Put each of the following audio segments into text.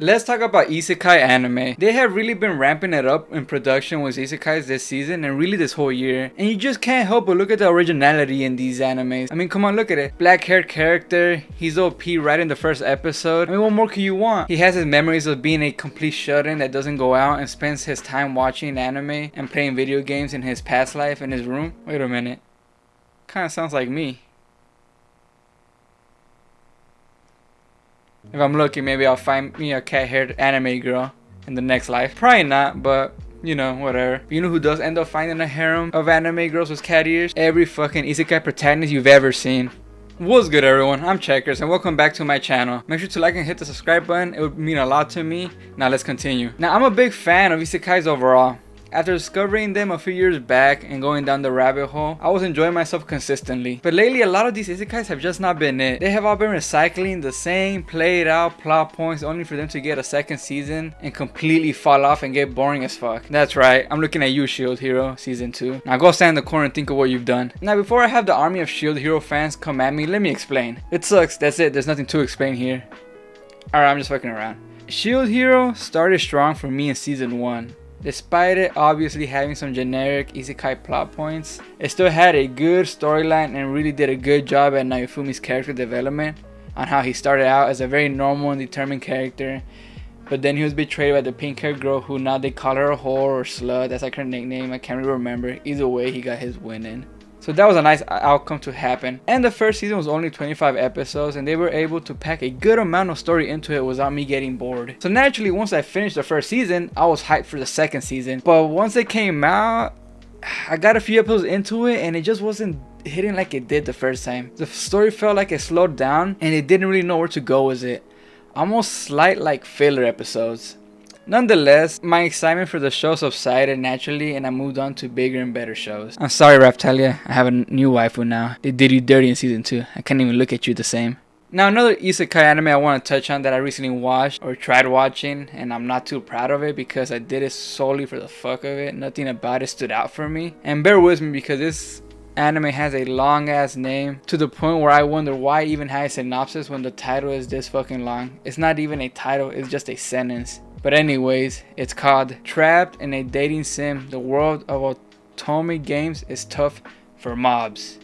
Let's talk about Isekai Anime. They have really been ramping it up in production with Isekais this season and really this whole year. And you just can't help but look at the originality in these animes. I mean, come on, look at it. Black haired character, he's OP right in the first episode. I mean, what more can you want? He has his memories of being a complete shut-in that doesn't go out and spends his time watching anime and playing video games in his past life in his room. Wait a minute. Kinda sounds like me. If I'm lucky, maybe I'll find me a cat-haired anime girl in the next life. Probably not, but you know, whatever. You know who does end up finding a harem of anime girls with cat ears? Every fucking isekai protagonist you've ever seen. What's good, everyone? I'm Checkers and welcome back to my channel. Make sure to like and hit the subscribe button. It would mean a lot to me. Now let's continue. Now, I'm a big fan of isekais overall. After discovering them a few years back and going down the rabbit hole, I was enjoying myself consistently. But lately, a lot of these isekais have just not been it. They have all been recycling the same played out plot points only for them to get a second season and completely fall off and get boring as fuck. That's right, I'm looking at you, Shield Hero Season 2. Now go stand in the corner and think of what you've done. Now before I have the army of Shield Hero fans come at me, let me explain. It sucks, that's it, there's nothing to explain here. Alright, I'm just fucking around. Shield Hero started strong for me in Season 1. Despite it obviously having some generic isekai plot points, it still had a good storyline and really did a good job at Naofumi's character development on how he started out as a very normal and determined character, but then he was betrayed by the pink-haired girl who now they call her a whore or slut, that's like her nickname, I can't really remember. Either way, he got his win in. So that was a nice outcome to happen. And the first season was only 25 episodes and they were able to pack a good amount of story into it without me getting bored. So naturally, once I finished the first season, I was hyped for the second season. But once it came out, I got a few episodes into it and it just wasn't hitting like it did the first time. The story felt like it slowed down and it didn't really know where to go with it. Almost slight like filler episodes. Nonetheless, my excitement for the show subsided naturally and I moved on to bigger and better shows. I'm sorry, Raptalia, I have a new waifu now. They did you dirty in Season 2. I can't even look at you the same. Now, another isekai anime I want to touch on that I recently watched or tried watching, and I'm not too proud of it because I did it solely for the fuck of it. Nothing about it stood out for me. And bear with me because this anime has a long ass name to the point where I wonder why I even have a synopsis when the title is this fucking long. It's not even a title, it's just a sentence. But anyways, it's called Trapped in a Dating Sim. The world of Otome games is tough for mobs.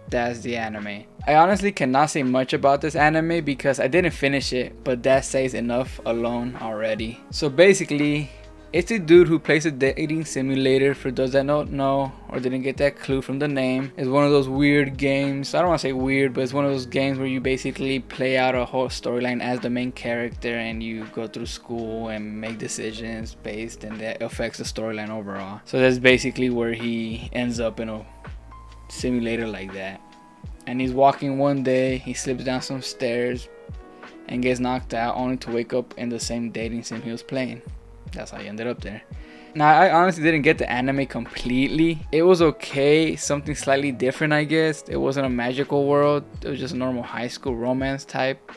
That's the anime. I honestly cannot say much about this anime because I didn't finish it, but that says enough alone already. So basically, it's a dude who plays a dating simulator. For those that don't know or didn't get that clue from the name, it's one of those weird games. I don't want to say weird, but it's one of those games where you basically play out a whole storyline as the main character and you go through school and make decisions based and that affects the storyline overall. So that's basically where he ends up in a simulator like that. And he's walking one day, he slips down some stairs and gets knocked out only to wake up in the same dating sim he was playing. That's how he ended up there. Now, I honestly didn't get the anime completely. It was okay, something slightly different, I guess. It wasn't a magical world. It was just a normal high school romance type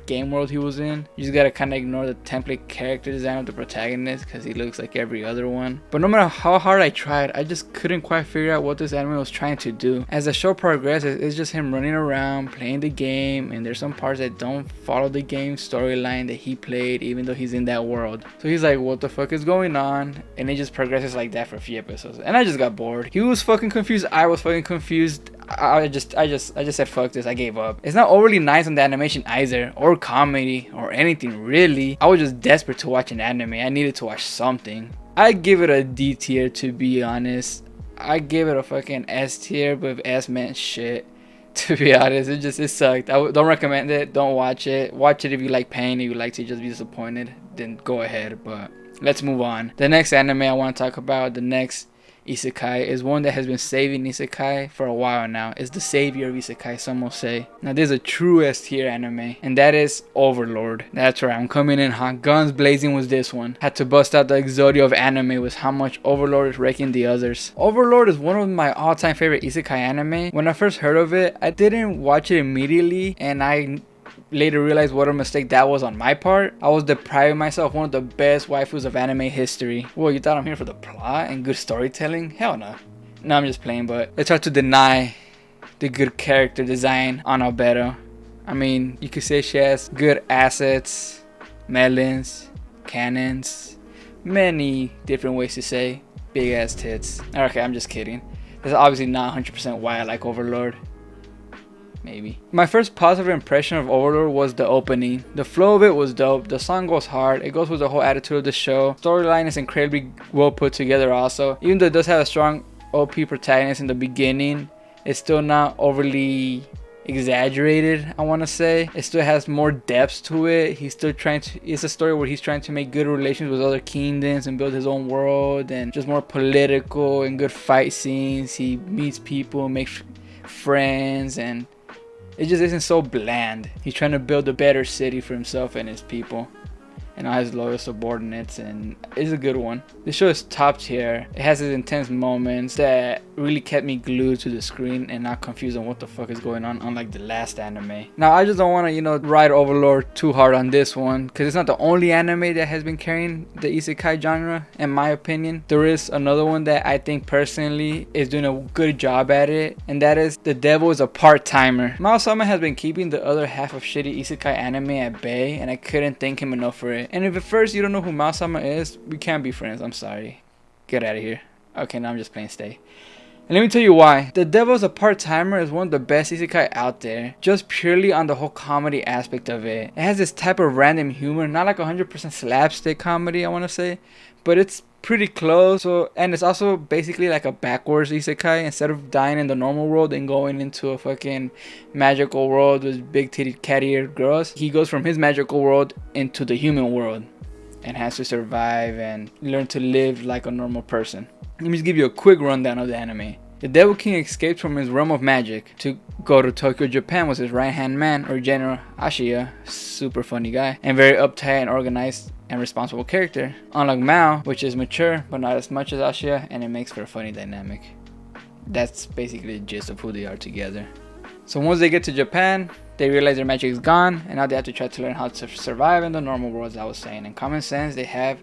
game world he was in. You just gotta kind of ignore the template character design of the protagonist because he looks like every other one. But no matter how hard I tried, I just couldn't quite figure out what this anime was trying to do. As the show progresses, it's just him running around playing the game, and there's some parts that don't follow the game storyline that he played even though he's in that world. So he's like, what the fuck is going on? And it just progresses like that for a few episodes and I just got bored. He was fucking confused, I was fucking confused. I just said fuck this, I gave up. It's not overly nice on the animation either, or comedy, or anything really. I was just desperate to watch an anime. I needed to watch something. I give it a D tier, to be honest. I give it a fucking S tier, but if S meant shit, to be honest. It sucked. Don't recommend it, don't watch it. Watch it if you like pain, if you like to just be disappointed, then go ahead, but let's move on. The next anime I want to talk about, the next isekai, is one that has been saving isekai for a while now. It's the savior of isekai, some will say. Now there's a true S tier anime, and that is Overlord. That's right, I'm coming in hot, guns blazing with this one. Had to bust out the Exodio of anime with how much Overlord is wrecking the others. Overlord is one of my all-time favorite isekai anime. When I first heard of it, I didn't watch it immediately, and I later realized what a mistake that was on my part. I was depriving myself one of the best waifus of anime history. Well, you thought I'm here for the plot and good storytelling? Hell no. No, I'm just playing, but it's hard to deny the good character design on Albedo. I mean, you could say she has good assets, melons, cannons, many different ways to say big ass tits. Okay, I'm just kidding. This is obviously not 100% why I like Overlord. Maybe. My first positive impression of Overlord was the opening. The flow of it was dope. The song goes hard. It goes with the whole attitude of the show. Storyline is incredibly well put together also. Even though it does have a strong OP protagonist in the beginning, it's still not overly exaggerated, I want to say. It still has more depth to it. He's still trying to, it's a story where he's trying to make good relations with other kingdoms and build his own world, and just more political and good fight scenes. He meets people, makes friends, and it just isn't so bland. He's trying to build a better city for himself and his people and all his loyal subordinates, and it's a good one. This show is top tier. It has its intense moments that really kept me glued to the screen and not confused on what the fuck is going on, unlike the last anime. Now I just don't want to, ride Overlord too hard on this one, because it's not the only anime that has been carrying the isekai genre, in my opinion. There is another one that I think personally is doing a good job at it, and that is The Devil is a Part-Timer. Mao Sama has been keeping the other half of shitty isekai anime at bay, and I couldn't thank him enough for it. And if at first you don't know who Mao Sama is, we can't be friends. I'm sorry. Get out of here. Okay, now I'm just playing stay. And let me tell you why. The Devil's a Part-Timer is one of the best isekai out there, just purely on the whole comedy aspect of it. It has this type of random humor, not like 100% slapstick comedy, I want to say, but it's pretty close. And it's also basically like a backwards isekai. Instead of dying in the normal world and going into a fucking magical world with big titted cat-eared girls, he goes from his magical world into the human world and has to survive and learn to live like a normal person. Let me just give you a quick rundown of the anime. The Devil King escaped from his realm of magic to go to Tokyo, Japan with his right-hand man, or General Ashiya, super funny guy, and very uptight and organized and responsible character. Unlike Mao, which is mature but not as much as Ashiya, and it makes for a funny dynamic. That's basically the gist of who they are together. So once they get to Japan, they realize their magic is gone, and now they have to try to learn how to survive in the normal world, as I was saying. And common sense they have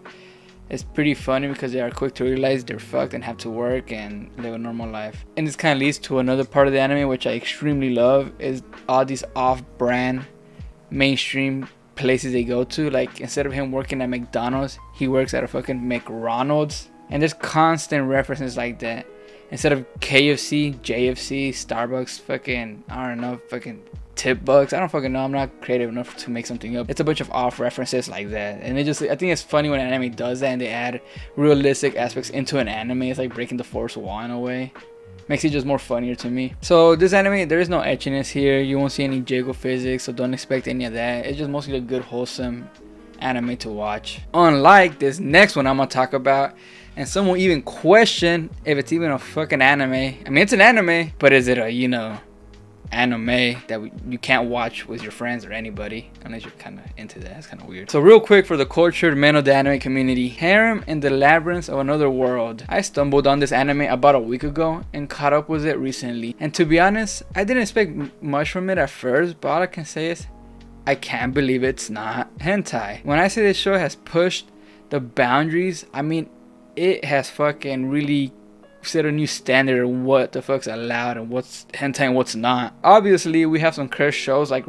is pretty funny because they are quick to realize they're fucked and have to work and live a normal life. And this kind of leads to another part of the anime which I extremely love, is all these off-brand mainstream places they go to. Like, instead of him working at McDonald's, he works at a fucking McRonald's, and there's constant references like that. Instead of KFC, JFC, Starbucks, fucking, I don't know, fucking Tip Bucks. I don't fucking know. I'm not creative enough to make something up. It's a bunch of off references like that. And I think it's funny when an anime does that and they add realistic aspects into an anime. It's like breaking the fourth wall in a way. Makes it just more funnier to me. So this anime, there is no etchiness here. You won't see any jiggle physics, so don't expect any of that. It's just mostly a good, wholesome anime to watch. Unlike this next one I'm gonna talk about, and some will even question if it's even a fucking anime. I mean, it's an anime, but is it a, anime that you can't watch with your friends or anybody, unless you're kind of into that? It's kind of weird. So real quick, for the cultured men of the anime community, Harem in the Labyrinth of Another World. I stumbled on this anime about a week ago and caught up with it recently. And to be honest, I didn't expect much from it at first, but all I can say is I can't believe it's not hentai. When I say this show has pushed the boundaries, I mean it has fucking really set a new standard of what the fuck's allowed and what's hentai and what's not. Obviously, we have some cursed shows like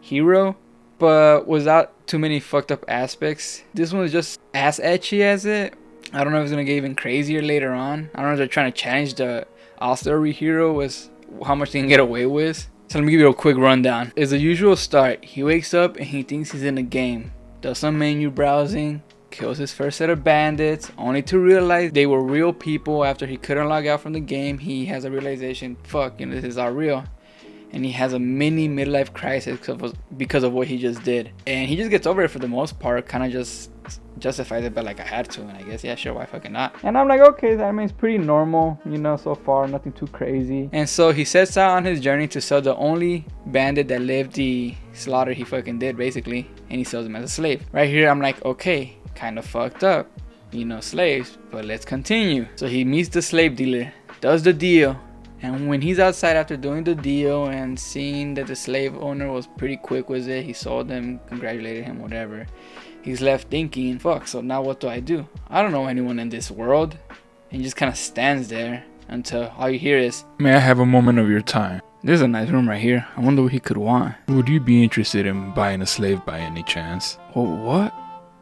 Hero, but without too many fucked up aspects. This one is just as etchy as it. I don't know if it's gonna get even crazier later on. I don't know if they're trying to challenge the All-Star Hero with how much they can get away with. So let me give you a quick rundown. It's the usual start. He wakes up and he thinks he's in a game. Does some menu browsing. Kills his first set of bandits, only to realize they were real people. After he couldn't log out from the game, he has a realization, fuck, this is all real. And he has a mini midlife crisis because of what he just did. And he just gets over it for the most part, kind of just justifies it, but like I had to, and I guess, yeah, sure, why fucking not? And I'm like, okay, that means pretty normal, so far, nothing too crazy. And so he sets out on his journey to sell the only bandit that lived the slaughter he fucking did, basically, and he sells him as a slave. Right here, I'm like, okay, kind of fucked up, slaves, but let's continue. So he meets the slave dealer, does the deal, and when he's outside after doing the deal and seeing that the slave owner was pretty quick with it, he sold them, congratulated him, whatever, he's left thinking, fuck, so now what do? I don't know anyone in this world. And he just kind of stands there until all you hear is, "May I have a moment of your time?" There's a nice room right here. I wonder what he could want. Would you be interested in buying a slave by any chance? What?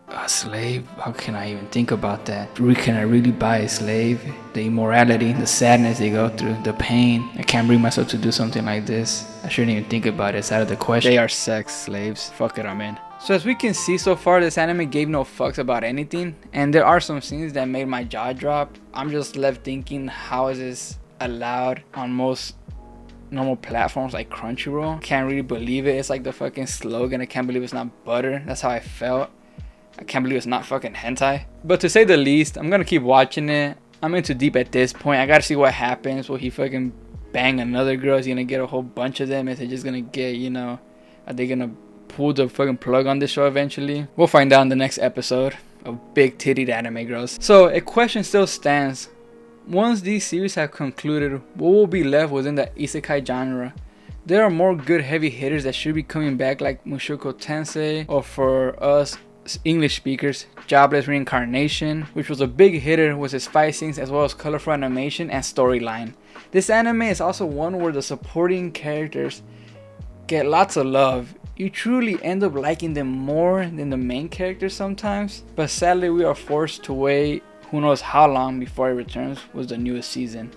A slave? How can I even think about that? Can I really buy a slave? The immorality, the sadness they go through, the pain. I can't bring myself to do something like this. I shouldn't even think about it. It's out of the question. They are sex slaves. Fuck it, I'm in. So as we can see so far, this anime gave no fucks about anything. And there are some scenes that made my jaw drop. I'm just left thinking, how is this allowed on most normal platforms like Crunchyroll? Can't really believe it. It's like the fucking slogan, I can't believe it's not butter. That's how I felt. I can't believe it's not fucking hentai. But to say the least, I'm gonna keep watching it. I'm in too deep at this point. I gotta see what happens. Will he fucking bang another girl? Is he gonna get a whole bunch of them? Is he just gonna get, you know, are they gonna pull the fucking plug on this show eventually? We'll find out in the next episode of big tittied anime girls. So a question still stands. Once these series have concluded, what will be left within the isekai genre? There are more good heavy hitters that should be coming back, like Mushoku Tensei, or for us English speakers, Jobless Reincarnation, which was a big hitter with its fight scenes as well as colorful animation and storyline. This anime is also one where the supporting characters get lots of love. You truly end up liking them more than the main characters sometimes, but sadly we are forced to wait who knows how long before it returns with the newest season.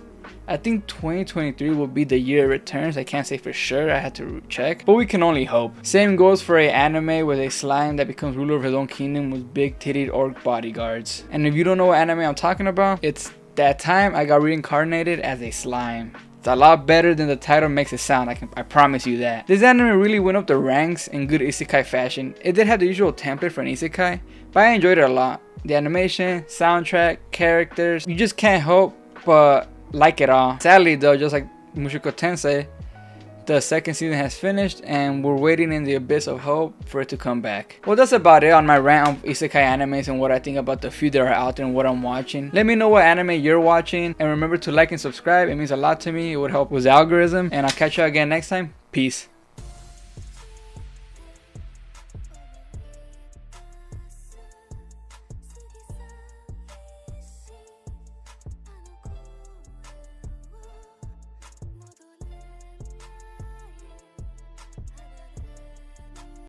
I think 2023 will be the year it returns. I can't say for sure, I had to check, but we can only hope. Same goes for a anime with a slime that becomes ruler of his own kingdom with big titted orc bodyguards. And if you don't know what anime I'm talking about, it's that time I got reincarnated as a slime. It's a lot better than the title makes it sound, I promise you that. This anime really went up the ranks in good isekai fashion. It did have the usual template for an isekai, but I enjoyed it a lot. The animation, soundtrack, characters, you just can't help but like it all. Sadly though, just like Mushoku Tensei, the second season has finished and we're waiting in the abyss of hope for it to come back. Well, that's about it on my rant of isekai animes and what I think about the few that are out there and what I'm watching. Let me know what anime you're watching, and remember to like and subscribe. It means a lot to me. It would help with the algorithm, and I'll catch you again next time. Peace.